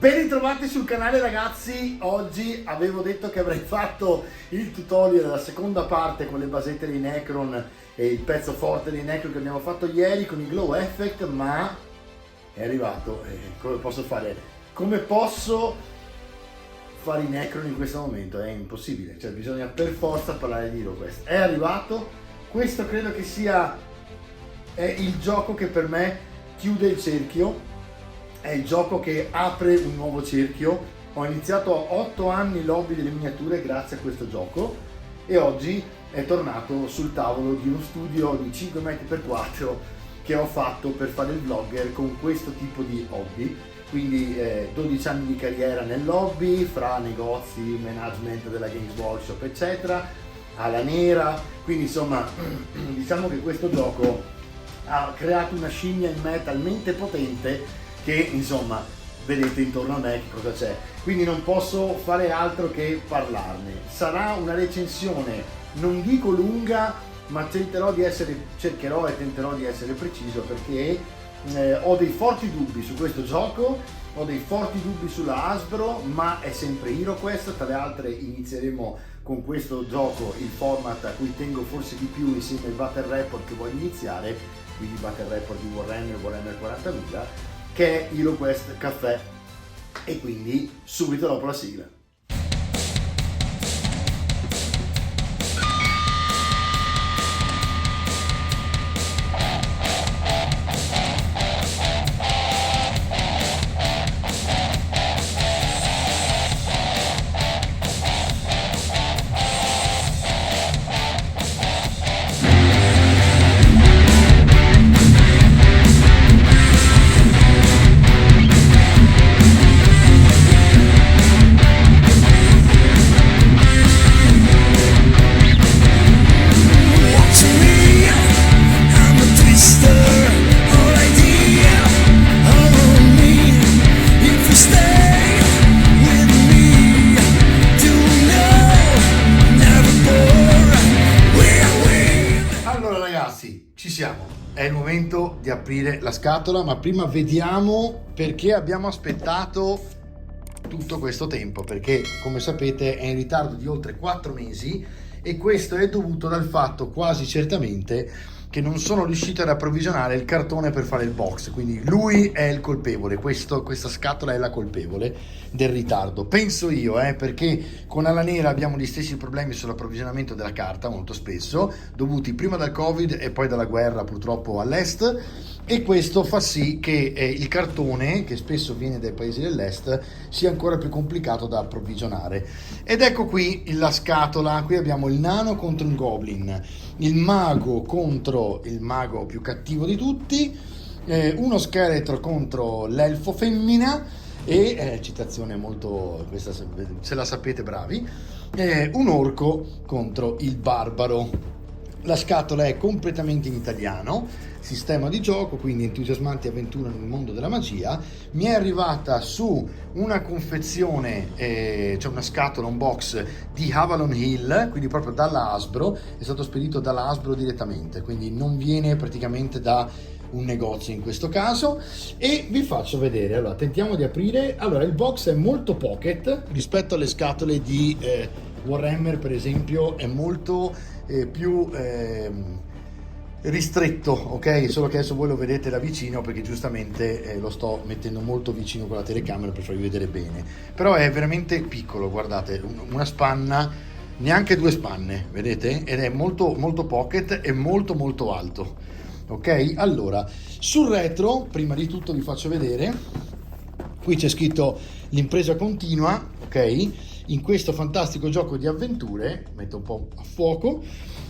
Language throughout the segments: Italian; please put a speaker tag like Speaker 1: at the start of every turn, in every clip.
Speaker 1: Ben ritrovati sul canale ragazzi. Oggi avevo detto che avrei fatto il tutorial della seconda parte con le basette di Necron e il pezzo forte di Necron che abbiamo fatto ieri con il Glow Effect, ma è arrivato. Come posso fare? Come posso fare i Necron in questo momento? È impossibile, cioè bisogna per forza parlare di HeroQuest. È arrivato, questo credo che sia il gioco che per me chiude il cerchio. È il gioco che apre un nuovo cerchio. Ho iniziato a 8 anni l'hobby delle miniature grazie a questo gioco e oggi è tornato sul tavolo di uno studio di 5 m2 che ho fatto per fare il vlogger con questo tipo di hobby. Quindi 12 anni di carriera nell'hobby, fra negozi, management della Games Workshop eccetera, alla nera. Quindi insomma diciamo che questo gioco ha creato una scimmia in me talmente potente che insomma vedete intorno a me che cosa c'è, quindi non posso fare altro che parlarne. Sarà una recensione non dico lunga, ma cercherò e tenterò di essere preciso, perché ho dei forti dubbi su questo gioco, ho dei forti dubbi sulla Hasbro, ma è sempre HeroQuest. Tra le altre inizieremo con questo gioco il format a cui tengo forse di più insieme al Battle Report che voglio iniziare, quindi Battle Report di Warhammer 40.000, che è HeroQuest Caffè, e quindi subito dopo la sigla. Ci siamo, è il momento di aprire la scatola, ma prima vediamo perché abbiamo aspettato tutto questo tempo, perché come sapete è in ritardo di oltre 4 mesi e questo è dovuto dal fatto quasi certamente che non sono riuscito ad approvvigionare il cartone per fare il box, quindi lui è il colpevole, questa scatola è la colpevole del ritardo, penso io, perché con Alla Nera abbiamo gli stessi problemi sull'approvvigionamento della carta molto spesso, dovuti prima dal Covid e poi dalla guerra purtroppo all'est, e questo fa sì che il cartone, che spesso viene dai paesi dell'est, sia ancora più complicato da approvvigionare. Ed ecco qui la scatola. Qui abbiamo il nano contro il goblin, il mago contro il mago più cattivo di tutti, uno scheletro contro l'elfo femmina e, citazione molto, questa se la sapete bravi, un orco contro il barbaro. La scatola è completamente in italiano, sistema di gioco, quindi entusiasmanti avventure nel mondo della magia. Mi è arrivata su una confezione, cioè una scatola, un box di Avalon Hill, quindi proprio dalla Hasbro, è stato spedito dalla Hasbro direttamente, quindi non viene praticamente da un negozio in questo caso, e vi faccio vedere. Allora tentiamo di aprire. Allora il box è molto pocket rispetto alle scatole di Warhammer per esempio, è molto più ristretto, ok? Solo che adesso voi lo vedete da vicino perché giustamente lo sto mettendo molto vicino con la telecamera per farvi vedere bene, però è veramente piccolo, guardate, una spanna, neanche 2 spanne, vedete? Ed è molto molto pocket e molto molto alto, ok? Allora sul retro prima di tutto vi faccio vedere, qui c'è scritto l'impresa continua, ok? In questo fantastico gioco di avventure, metto un po' a fuoco,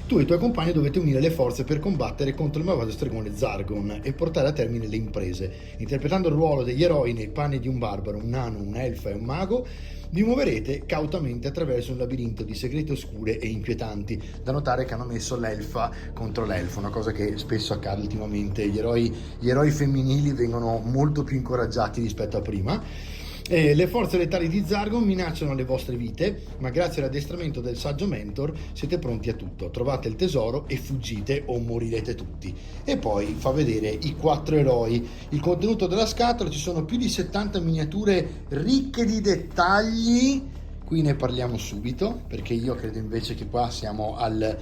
Speaker 1: tu e i tuoi compagni dovete unire le forze per combattere contro il malvagio stregone Zargon e portare a termine le imprese. Interpretando il ruolo degli eroi nei panni di un barbaro, un nano, un elfa e un mago, vi muoverete cautamente attraverso un labirinto di segreti oscure e inquietanti. Da notare che hanno messo l'elfa contro l'elfo, una cosa che spesso accade ultimamente, gli eroi femminili vengono molto più incoraggiati rispetto a prima. Le forze letali di Zargon minacciano le vostre vite, ma grazie all'addestramento del saggio mentor siete pronti a tutto. Trovate il tesoro e fuggite o morirete tutti. E poi fa vedere i 4 eroi. Il contenuto della scatola: ci sono più di 70 miniature ricche di dettagli. Qui ne parliamo subito, perché io credo invece che qua siamo al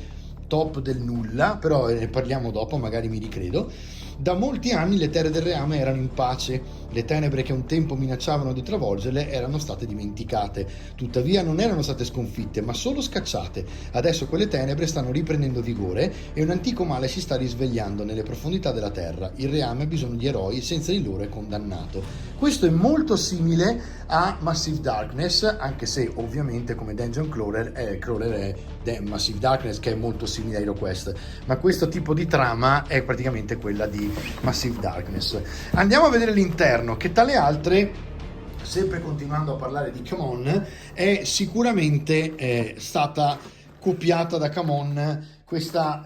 Speaker 1: top del nulla, però ne parliamo dopo, magari mi ricredo. Da molti anni le terre del reame erano in pace, le tenebre che un tempo minacciavano di travolgerle erano state dimenticate, tuttavia non erano state sconfitte, ma solo scacciate. Adesso quelle tenebre stanno riprendendo vigore e un antico male si sta risvegliando nelle profondità della terra. Il reame ha bisogno di eroi, senza di loro è condannato. Questo è molto simile a Massive Darkness, anche se ovviamente come Dungeon Crawler è Massive Darkness, che è molto simile a HeroQuest, ma questo tipo di trama è praticamente quella di Massive Darkness. Andiamo a vedere l'interno, che tra le altre, sempre continuando a parlare di Come On, è sicuramente stata copiata da Come On questa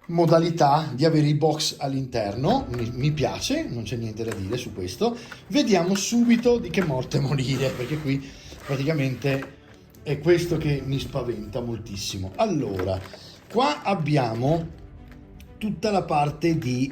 Speaker 1: modalità di avere i box all'interno. Mi piace, non c'è niente da dire su questo. Vediamo subito di che morte morire, perché qui praticamente è questo che mi spaventa moltissimo. Allora, qua abbiamo tutta la parte di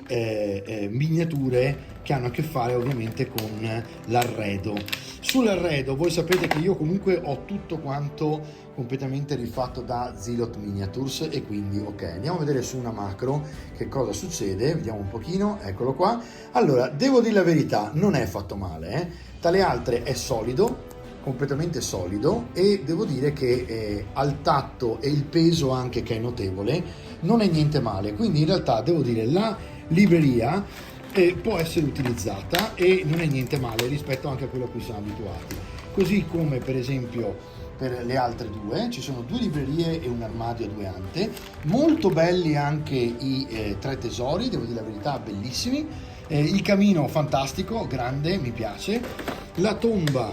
Speaker 1: miniature che hanno a che fare ovviamente con l'arredo. Sull'arredo voi sapete che io comunque ho tutto quanto completamente rifatto da Zealot Miniatures, e quindi ok, andiamo a vedere su una macro che cosa succede. Vediamo un pochino, eccolo qua. Allora, devo dire la verità, non è fatto male, tra le altre è solido, completamente solido, e devo dire che al tatto e il peso anche, che è notevole, non è niente male. Quindi in realtà devo dire la libreria può essere utilizzata e non è niente male rispetto anche a quello a cui siamo abituati. Così come per esempio per le altre due ci sono 2 librerie e un armadio a 2 ante. Molto belli anche i 3 tesori, devo dire la verità, bellissimi. Il camino fantastico, grande, mi piace. La tomba,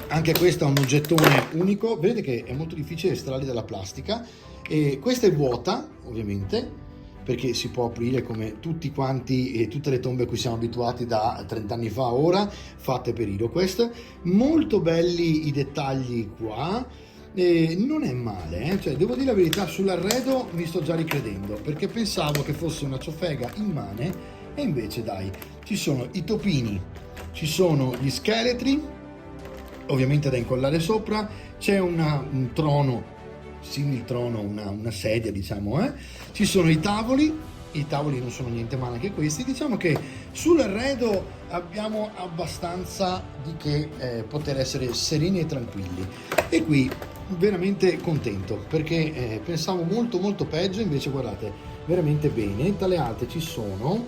Speaker 1: anche questa è un oggettone unico, vedete che è molto difficile estrarli dalla plastica, e questa è vuota ovviamente, perché si può aprire come tutti quanti e tutte le tombe a cui siamo abituati da 30 anni fa ora, fatte per HeroQuest. Molto belli i dettagli qua, non è male, cioè devo dire la verità, sull'arredo mi sto già ricredendo, perché pensavo che fosse una ciofega immane, e invece dai, ci sono i topini, ci sono gli scheletri ovviamente da incollare sopra, c'è un trono, simil trono, una sedia diciamo, ci sono i tavoli non sono niente male anche questi. Diciamo che sull'arredo abbiamo abbastanza di che poter essere sereni e tranquilli, e qui veramente contento, perché pensavo molto peggio, invece guardate veramente bene. Tra le altre ci sono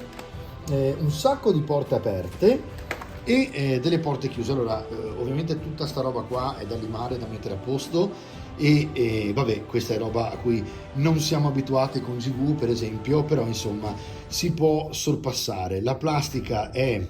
Speaker 1: un sacco di porte aperte e delle porte chiuse. Allora ovviamente tutta sta roba qua è da limare, da mettere a posto, e vabbè, questa è roba a cui non siamo abituati con GW per esempio, però insomma si può sorpassare. La plastica è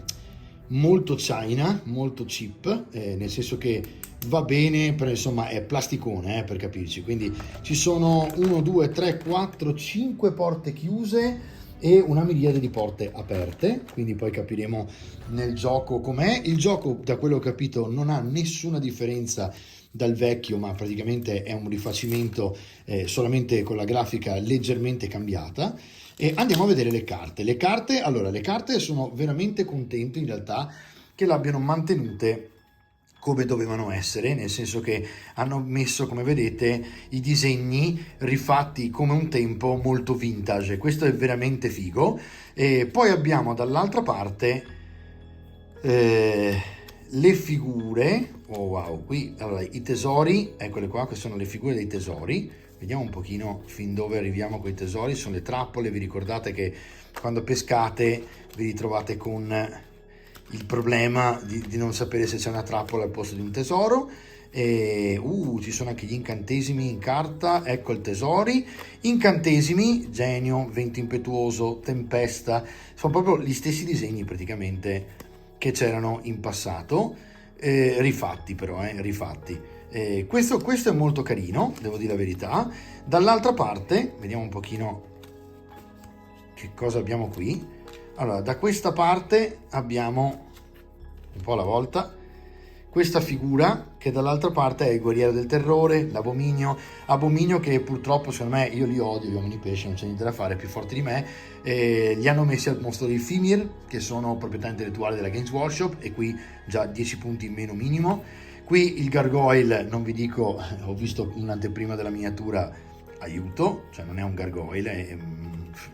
Speaker 1: molto China, molto cheap, nel senso che va bene, però insomma è plasticone, per capirci. Quindi ci sono 1, 2, 3, 4, 5 porte chiuse e una miriade di porte aperte, quindi poi capiremo nel gioco com'è. Il gioco, da quello che ho capito, non ha nessuna differenza dal vecchio, ma praticamente è un rifacimento, solamente con la grafica leggermente cambiata. E andiamo a vedere le carte. Allora, le carte sono veramente contento in realtà che l'abbiano mantenute come dovevano essere, nel senso che hanno messo, come vedete, i disegni rifatti come un tempo, molto vintage. Questo è veramente figo. E poi abbiamo dall'altra parte le figure. Oh wow, qui allora i tesori, eccole qua, che sono le figure dei tesori. Vediamo un pochino fin dove arriviamo con i tesori. Sono le trappole. Vi ricordate che quando pescate vi ritrovate con il problema di non sapere se c'è una trappola al posto di un tesoro. E ci sono anche gli incantesimi in carta. Ecco il tesori, incantesimi, genio, vento impetuoso, tempesta, sono proprio gli stessi disegni praticamente che c'erano in passato, rifatti però, rifatti. Questo è molto carino, devo dire la verità. Dall'altra parte vediamo un pochino che cosa abbiamo qui. Allora, da questa parte abbiamo un po' alla volta, questa figura che dall'altra parte è il guerriero del terrore, Abominio che purtroppo secondo me, io li odio, gli uomini pesce, non c'è niente da fare, è più forti di me, li hanno messi al mostro dei Fimir, che sono proprietà intellettuale della Games Workshop, e qui già 10 punti in meno minimo. Qui il Gargoyle, non vi dico, ho visto un'anteprima della miniatura, aiuto, cioè non è un Gargoyle, è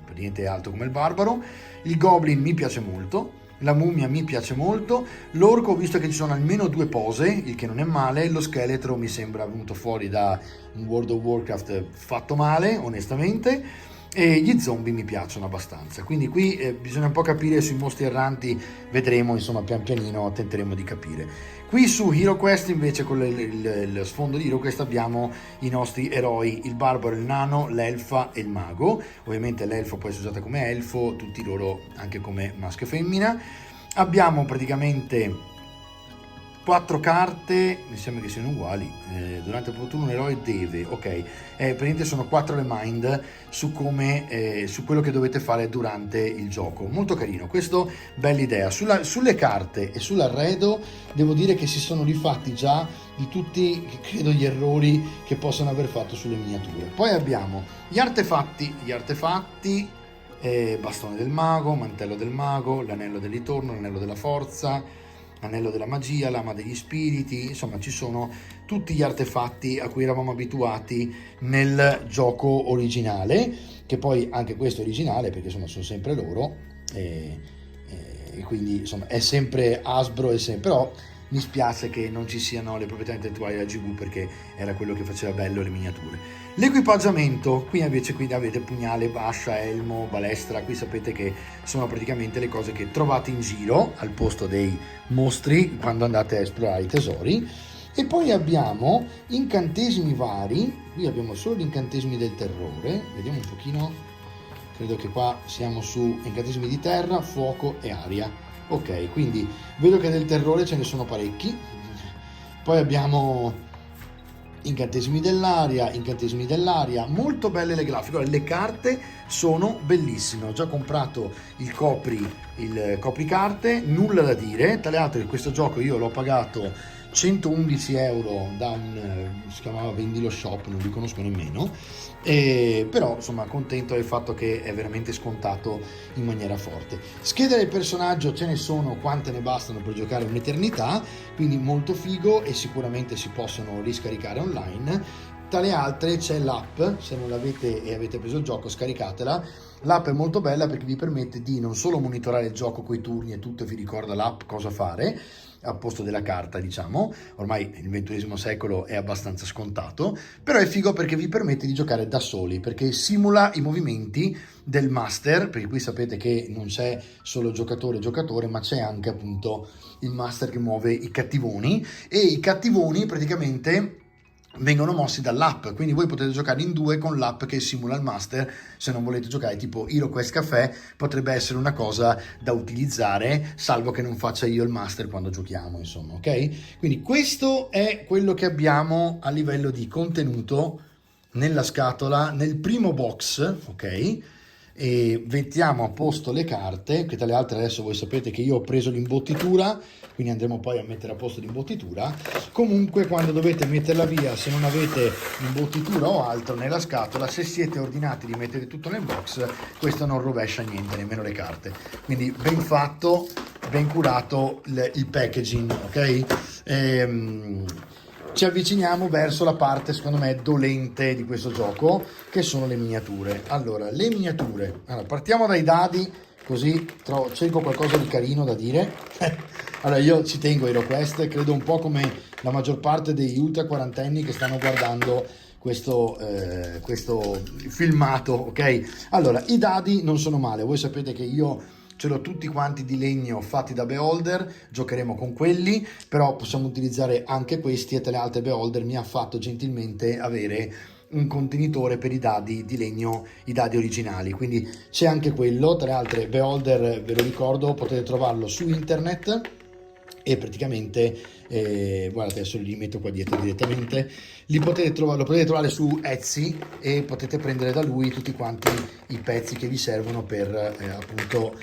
Speaker 1: per niente alto come il Barbaro. Il Goblin mi piace molto, la mummia mi piace molto, l'orco ho visto che ci sono almeno 2 pose, il che non è male, lo scheletro mi sembra venuto fuori da un World of Warcraft fatto male, onestamente, e gli zombie mi piacciono abbastanza, quindi qui bisogna un po' capire sui mostri erranti, vedremo, insomma, pian pianino tenteremo di capire. Qui su HeroQuest invece con il sfondo di HeroQuest abbiamo i nostri eroi, il barbaro, il nano, l'elfa e il mago. Ovviamente l'elfo può essere usata come elfo, tutti loro anche come maschio e femmina. Abbiamo praticamente 4 carte, mi sembra che siano uguali, durante il turno un eroe deve, ok, praticamente sono 4 remind su come, su quello che dovete fare durante il gioco, molto carino, questo bella idea. Sulle carte e sull'arredo devo dire che si sono rifatti già di tutti, credo, gli errori che possono aver fatto sulle miniature. Poi abbiamo gli artefatti, bastone del mago, mantello del mago, l'anello del ritorno, l'anello della forza, anello della magia, lama degli spiriti, insomma ci sono tutti gli artefatti a cui eravamo abituati nel gioco originale, che poi anche questo è originale perché insomma sono sempre loro, e quindi insomma è sempre Hasbro, però mi spiace che non ci siano le proprietà intellettuali della GW, perché era quello che faceva bello le miniature. L'equipaggiamento, qui invece avete pugnale, bascia, elmo, balestra, qui sapete che sono praticamente le cose che trovate in giro al posto dei mostri quando andate a esplorare i tesori. E poi abbiamo incantesimi vari, qui abbiamo solo gli incantesimi del terrore, vediamo un pochino, credo che qua siamo su incantesimi di terra, fuoco e aria. Ok, quindi vedo che del terrore ce ne sono parecchi. Poi abbiamo incantesimi dell'aria, molto belle le grafiche. Allora, le carte sono bellissime, ho già comprato il copricarte, nulla da dire. Tra l'altro questo gioco io l'ho pagato 111 euro da si chiamava Vendilo Shop, non li conosco nemmeno, però insomma contento del fatto che è veramente scontato in maniera forte. Schede del personaggio ce ne sono quante ne bastano per giocare un'eternità, quindi molto figo, e sicuramente si possono riscaricare online. Tra le altre c'è l'app, se non l'avete e avete preso il gioco scaricatela. L'app è molto bella perché vi permette di non solo monitorare il gioco coi turni e tutto, e vi ricorda l'app cosa fare al posto della carta, diciamo, ormai il XXI secolo è abbastanza scontato, però è figo perché vi permette di giocare da soli, perché simula i movimenti del master, perché qui sapete che non c'è solo giocatore, ma c'è anche appunto il master che muove i cattivoni, e i cattivoni praticamente vengono mossi dall'app, quindi voi potete giocare in 2 con l'app che simula il master. Se non volete giocare tipo HeroQuest Café, potrebbe essere una cosa da utilizzare, salvo che non faccia io il master quando giochiamo, insomma, ok? Quindi questo è quello che abbiamo a livello di contenuto nella scatola, nel primo box, ok? E mettiamo a posto le carte, che tra le altre adesso voi sapete che io ho preso l'imbottitura, quindi andremo poi a mettere a posto l'imbottitura. Comunque quando dovete metterla via, se non avete l'imbottitura o altro nella scatola, se siete ordinati di mettere tutto nel box, questo non rovescia niente, nemmeno le carte, quindi ben fatto, ben curato il packaging, ok? Ci avviciniamo verso la parte secondo me dolente di questo gioco, che sono le miniature. Allora, le miniature, partiamo dai dadi, così cerco qualcosa di carino da dire. Allora, io ci tengo a HeroQuest, credo un po' come la maggior parte degli ultra quarantenni che stanno guardando questo filmato, ok? Allora, i dadi non sono male, voi sapete che io ce l'ho tutti quanti di legno fatti da Beholder, giocheremo con quelli, però possiamo utilizzare anche questi, e tra le altre Beholder mi ha fatto gentilmente avere un contenitore per i dadi di legno, i dadi originali, quindi c'è anche quello. Tra le altre Beholder, ve lo ricordo, potete trovarlo su internet, e praticamente guardate, adesso li metto qua dietro direttamente, lo potete trovare su Etsy e potete prendere da lui tutti quanti i pezzi che vi servono per appunto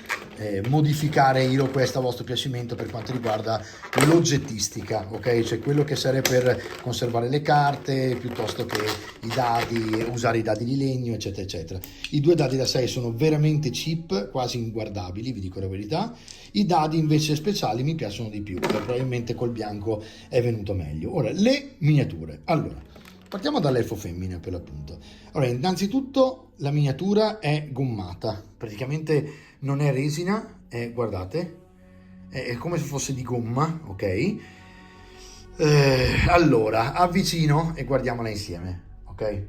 Speaker 1: modificare HeroQuest a vostro piacimento per quanto riguarda l'oggettistica, ok? Cioè quello che serve per conservare le carte piuttosto che i dadi, usare i dadi di legno, eccetera eccetera. I due dadi da 6 sono veramente cheap, quasi inguardabili, vi dico la verità. I dadi invece speciali mi piacciono di più, probabilmente col bianco è venuto meglio. Ora, le miniature. Allora, partiamo dall'elfo femmina per l'appunto. Allora, innanzitutto la miniatura è gommata, praticamente non è resina, guardate, è come se fosse di gomma, ok? Allora, avvicino e guardiamola insieme, ok?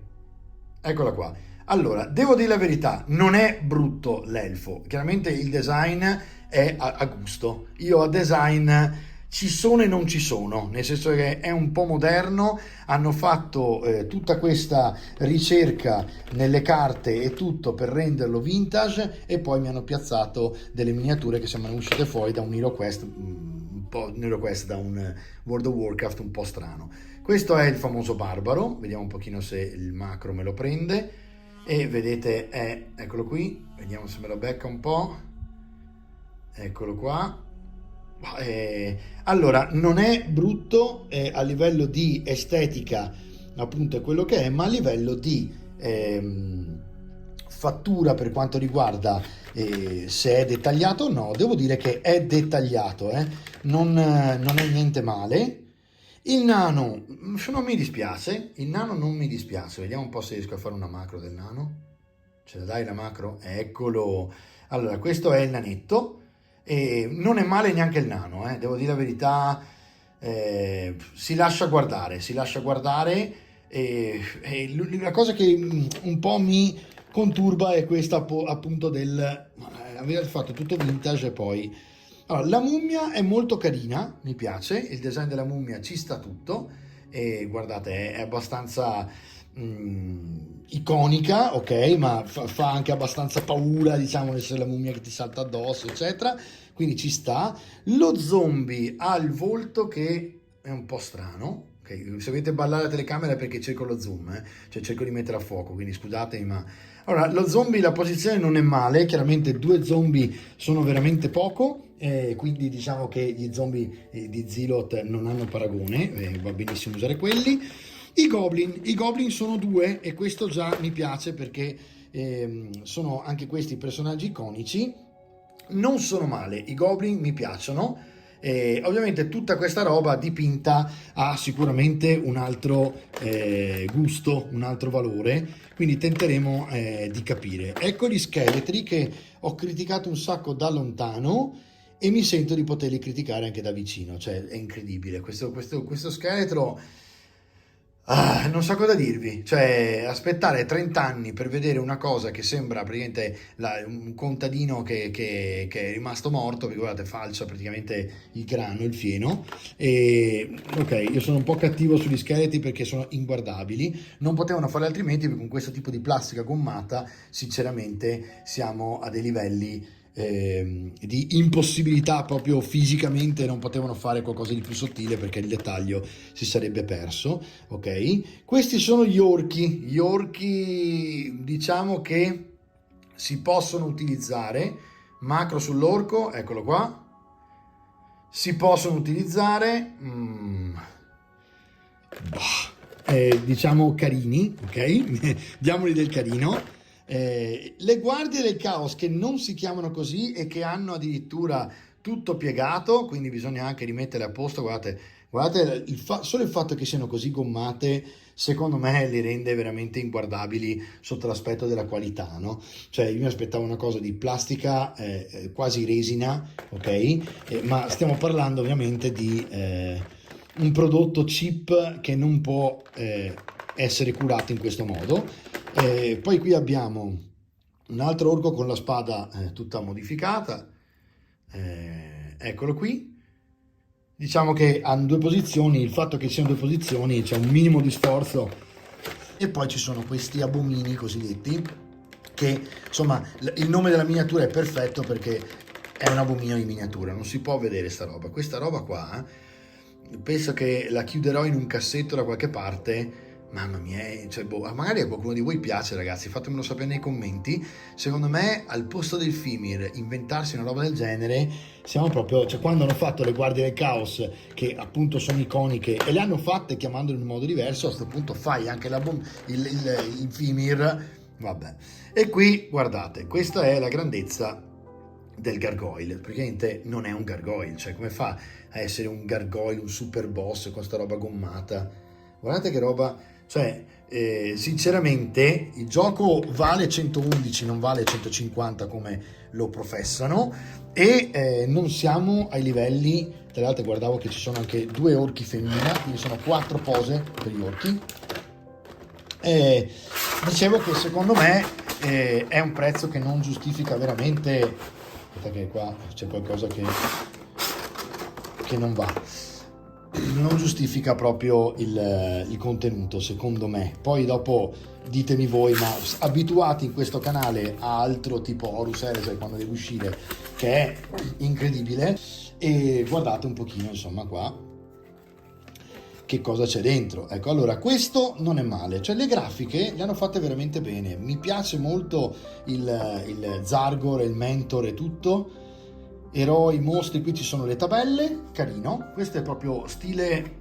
Speaker 1: Eccola qua. Allora, devo dire la verità, non è brutto l'elfo, chiaramente il design è a gusto. Io a design ci sono e non ci sono, nel senso che è un po' moderno, hanno fatto tutta questa ricerca nelle carte e tutto per renderlo vintage e poi mi hanno piazzato delle miniature che sembrano uscite fuori da un HeroQuest, da un World of Warcraft un po' strano. Questo è il famoso barbaro, vediamo un pochino se il macro me lo prende e vedete eccolo qui, vediamo se me lo becca un po', eccolo qua. Allora non è brutto a livello di estetica, appunto è quello che è, ma a livello di fattura per quanto riguarda se è dettagliato o no, devo dire che è dettagliato, non è niente male. Il nano non mi dispiace, vediamo un po' se riesco a fare una macro del nano. Ce la dai la macro? Eccolo. Allora, questo è il nanetto e non è male neanche il nano, devo dire la verità, si lascia guardare e la cosa che un po' mi conturba è questa appunto aver fatto tutto vintage e poi... Allora, la mummia è molto carina, mi piace, il design della mummia ci sta tutto e guardate è abbastanza iconica, ok, ma fa anche abbastanza paura, diciamo, essere la mummia che ti salta addosso, eccetera, quindi ci sta. Lo zombie ha il volto che è un po' strano. Okay, se vedete ballare la telecamera è perché cerco lo zoom, cioè cerco di mettere a fuoco, quindi scusatemi, ma... Allora, lo zombie, la posizione non è male, chiaramente 2 zombie sono veramente poco, quindi diciamo che gli zombie di Zealot non hanno paragone, va benissimo usare quelli. I goblin sono 2 e questo già mi piace perché sono anche questi personaggi iconici, non sono male, i goblin mi piacciono. Ovviamente tutta questa roba dipinta ha sicuramente un altro gusto, un altro valore, quindi tenteremo di capire. Ecco gli scheletri che ho criticato un sacco da lontano e mi sento di poterli criticare anche da vicino, cioè è incredibile questo scheletro. Non so cosa dirvi, cioè aspettare 30 anni per vedere una cosa che sembra praticamente un contadino che è rimasto morto, perché guardate falcia praticamente il grano, il fieno, e ok, io sono un po' cattivo sugli scheletri perché sono inguardabili, non potevano fare altrimenti perché con questo tipo di plastica gommata sinceramente siamo a dei livelli di impossibilità, proprio fisicamente non potevano fare qualcosa di più sottile perché il dettaglio si sarebbe perso. Ok, questi sono gli orchi, diciamo che si possono utilizzare, macro sull'orco, eccolo qua, si possono utilizzare diciamo carini, ok, diamogli del carino. Le guardie del caos che non si chiamano così e che hanno addirittura tutto piegato, quindi bisogna anche rimettere a posto, guardate solo il fatto che siano così gommate secondo me li rende veramente inguardabili sotto l'aspetto della qualità, no? Cioè io mi aspettavo una cosa di plastica quasi resina, ok, ma stiamo parlando ovviamente di un prodotto cheap che non può essere curato in questo modo. Poi qui abbiamo un altro orco con la spada tutta modificata, eccolo qui. Diciamo che hanno 2 posizioni, il fatto che siano 2 posizioni c'è un minimo di sforzo, e poi ci sono questi abomini cosiddetti che insomma il nome della miniatura è perfetto perché è un abominio di miniatura, non si può vedere sta roba. Questa roba qua, penso che la chiuderò in un cassetto da qualche parte. Mamma mia, cioè, magari a qualcuno di voi piace, ragazzi, fatemelo sapere nei commenti. Secondo me, al posto del Fimir, inventarsi una roba del genere, siamo proprio, cioè quando hanno fatto le Guardie del Caos, che appunto sono iconiche, e le hanno fatte chiamandole in un modo diverso, a questo punto fai anche il Fimir, vabbè. E qui, guardate, questa è la grandezza del gargoyle. Praticamente non è un gargoyle, cioè come fa a essere un gargoyle, un super boss con sta roba gommata? Guardate che roba. Cioè, sinceramente, il gioco vale 111, non vale 150 come lo professano, e non siamo ai livelli. Tra l'altro guardavo che ci sono anche 2 orchi femmina, quindi sono 4 pose per gli orchi. Dicevo che secondo me è un prezzo che non giustifica veramente. Aspetta che qua c'è qualcosa che non va. Non giustifica proprio il contenuto, secondo me. Poi dopo ditemi voi, ma abituati in questo canale a altro tipo Horus Heresy quando deve uscire, che è incredibile, e guardate un pochino insomma qua che cosa c'è dentro. Ecco, allora questo non è male, cioè le grafiche le hanno fatte veramente bene, mi piace molto il Zargor, il Mentor e tutto. Eroi, mostri, qui ci sono le tabelle, carino, questo è proprio stile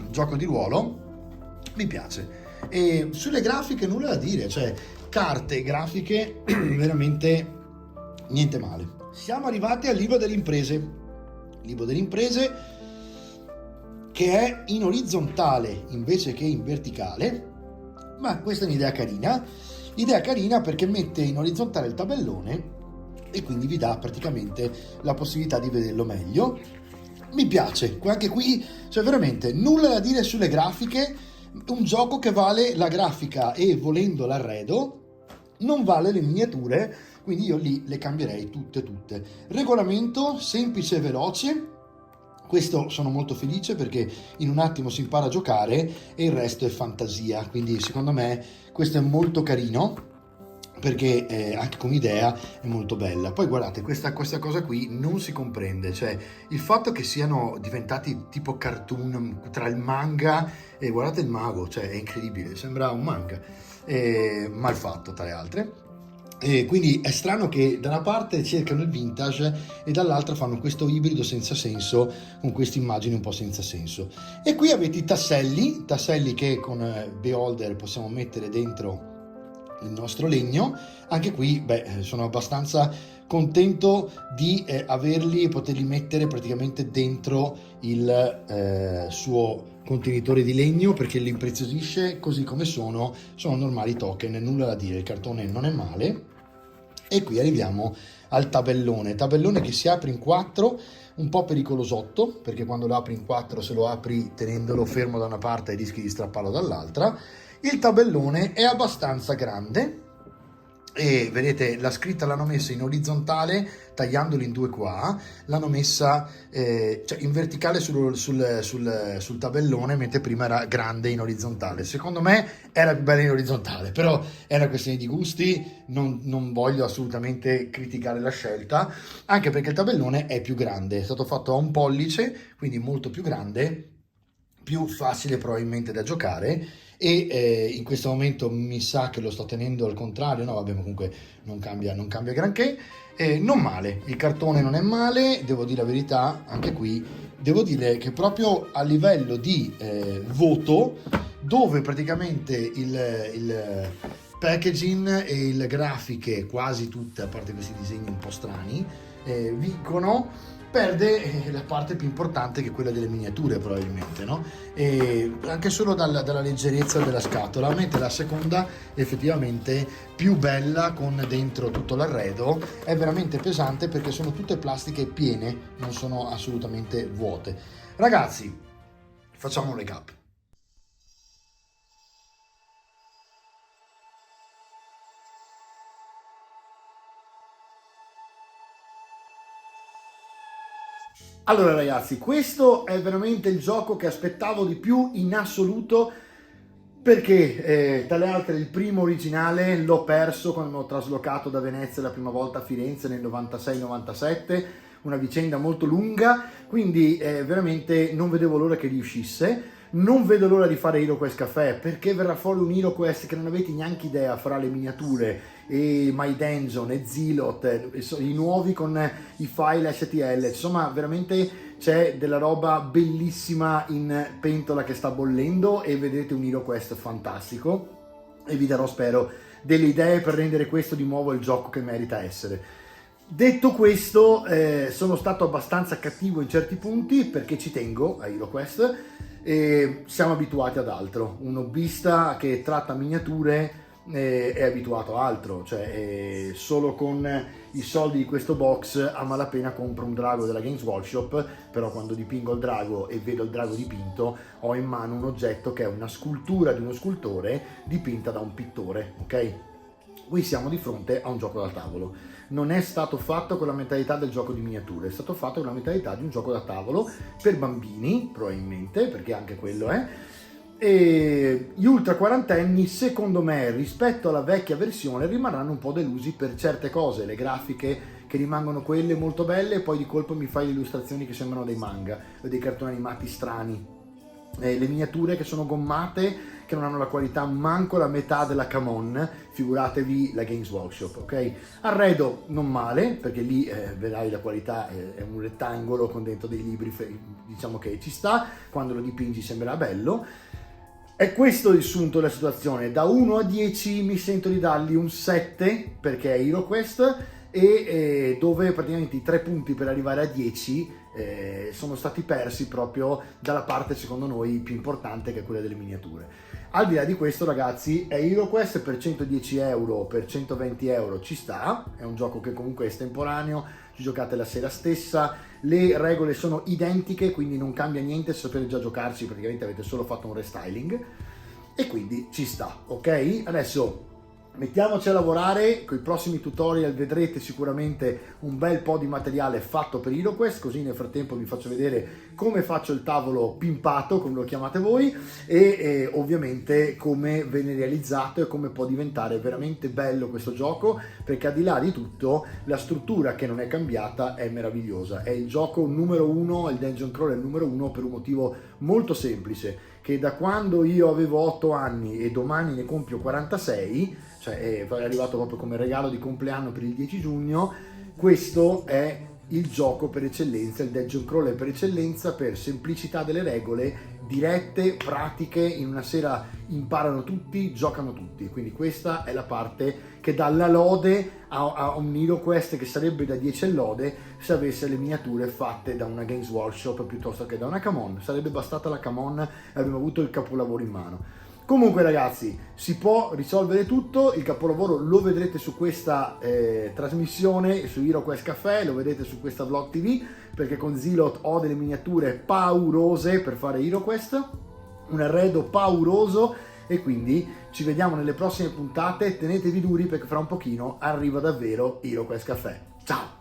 Speaker 1: gioco di ruolo, mi piace. E sulle grafiche nulla da dire, cioè carte, grafiche, veramente niente male. Siamo arrivati al libro delle imprese che è in orizzontale invece che in verticale, ma questa è un'idea carina perché mette in orizzontale il tabellone e quindi vi dà praticamente la possibilità di vederlo meglio. Mi piace, anche qui cioè veramente nulla da dire sulle grafiche, un gioco che vale la grafica e volendo l'arredo, non vale le miniature, quindi io lì le cambierei tutte. Regolamento semplice e veloce, questo sono molto felice perché in un attimo si impara a giocare e il resto è fantasia, quindi secondo me questo è molto carino, perché anche come idea è molto bella. Poi guardate, questa cosa qui non si comprende, cioè il fatto che siano diventati tipo cartoon tra il manga e guardate il mago, cioè è incredibile, sembra un manga, mal fatto tra le altre. E quindi è strano che da una parte cercano il vintage e dall'altra fanno questo ibrido senza senso con queste immagini un po' senza senso. E qui avete i tasselli che con Beholder possiamo mettere dentro il nostro legno. Anche qui sono abbastanza contento di averli e poterli mettere praticamente dentro il suo contenitore di legno, perché li impreziosisce. Così come sono normali token, nulla da dire, il cartone non è male. E qui arriviamo al tabellone che si apre in 4, un po' pericolosotto, perché quando lo apri in 4, se lo apri tenendolo fermo da una parte rischi di strapparlo dall'altra. Il tabellone è abbastanza grande e vedete la scritta l'hanno messa in orizzontale tagliandoli in 2 qua, l'hanno messa cioè in verticale sul tabellone, mentre prima era grande in orizzontale. Secondo me era più bella in orizzontale, però è una questione di gusti, non voglio assolutamente criticare la scelta, anche perché il tabellone è più grande, è stato fatto a 1 pollice, quindi molto più grande, più facile probabilmente da giocare. E in questo momento mi sa che lo sto tenendo al contrario, no vabbè, ma comunque non cambia granché. Non male, il cartone non è male, devo dire la verità, anche qui devo dire che proprio a livello di voto, dove praticamente il packaging e le grafiche quasi tutte, a parte questi disegni un po' strani, vincono, perde la parte più importante, che è quella delle miniature probabilmente, no? E anche solo dalla leggerezza della scatola, mentre la seconda effettivamente più bella, con dentro tutto l'arredo, è veramente pesante perché sono tutte plastiche piene, non sono assolutamente vuote. Ragazzi, facciamo un recap. Allora ragazzi, questo è veramente il gioco che aspettavo di più in assoluto, perché tra le altre il primo originale l'ho perso quando ho traslocato da Venezia la prima volta a Firenze nel 96-97, una vicenda molto lunga, quindi veramente non vedevo l'ora che riuscisse. Non vedo l'ora di fare HeroQuest Café, perché verrà fuori un HeroQuest che non avete neanche idea, fra le miniature e My Dungeon e Zealot, i nuovi con i file STL, insomma veramente c'è della roba bellissima in pentola che sta bollendo e vedrete un HeroQuest fantastico e vi darò, spero, delle idee per rendere questo di nuovo il gioco che merita essere. Detto questo, sono stato abbastanza cattivo in certi punti perché ci tengo a HeroQuest e siamo abituati ad altro. Un hobbista che tratta miniature è abituato a altro, cioè solo con i soldi di questo box a malapena compro un drago della Games Workshop, però quando dipingo il drago e vedo il drago dipinto ho in mano un oggetto che è una scultura di uno scultore dipinta da un pittore, ok? Qui siamo di fronte a un gioco da tavolo. Non è stato fatto con la mentalità del gioco di miniature, è stato fatto con la mentalità di un gioco da tavolo per bambini, probabilmente, perché anche quello è. E gli ultra quarantenni, secondo me, rispetto alla vecchia versione, rimarranno un po' delusi per certe cose, le grafiche che rimangono quelle molto belle e poi di colpo mi fai le illustrazioni che sembrano dei manga o dei cartoni animati strani. Le miniature che sono gommate, che non hanno la qualità manco la metà della Camon, figuratevi la Games Workshop, ok? Arredo non male, perché lì vedrai la qualità è un rettangolo con dentro dei libri, diciamo che ci sta, quando lo dipingi sembrerà bello. È questo il sunto della situazione, da 1 a 10 mi sento di dargli un 7 perché è HeroQuest e dove praticamente i 3 punti per arrivare a 10 sono stati persi proprio dalla parte secondo noi più importante, che è quella delle miniature. Al di là di questo, ragazzi, è HeroQuest, per 110 euro, per 120 euro ci sta, è un gioco che comunque è estemporaneo, ci giocate la sera stessa, le regole sono identiche, quindi non cambia niente, se sapete già giocarci praticamente avete solo fatto un restyling e quindi ci sta, ok? Adesso mettiamoci a lavorare, con i prossimi tutorial vedrete sicuramente un bel po' di materiale fatto per HeroQuest, così nel frattempo vi faccio vedere come faccio il tavolo pimpato, come lo chiamate voi, e ovviamente come viene realizzato e come può diventare veramente bello questo gioco, perché al di là di tutto la struttura che non è cambiata è meravigliosa, è il gioco numero uno, il dungeon crawler numero uno, per un motivo molto semplice, che da quando io avevo 8 anni e domani ne compio 46, cioè è arrivato proprio come regalo di compleanno per il 10 giugno, questo è il gioco per eccellenza, il dungeon crawler per eccellenza, per semplicità delle regole, dirette, pratiche, in una sera imparano tutti, giocano tutti, quindi questa è la parte che dà la lode a un HeroQuest che sarebbe da 10 lode se avesse le miniature fatte da una Games Workshop piuttosto che da una Camon. Sarebbe bastata la Camon e avremmo avuto il capolavoro in mano. Comunque ragazzi, si può risolvere tutto, il capolavoro lo vedrete su questa trasmissione, su HeroQuest Café, lo vedete su questa Vlog TV, perché con Zealot ho delle miniature paurose per fare HeroQuest, un arredo pauroso, e quindi ci vediamo nelle prossime puntate, tenetevi duri perché fra un pochino arriva davvero HeroQuest Café. Ciao!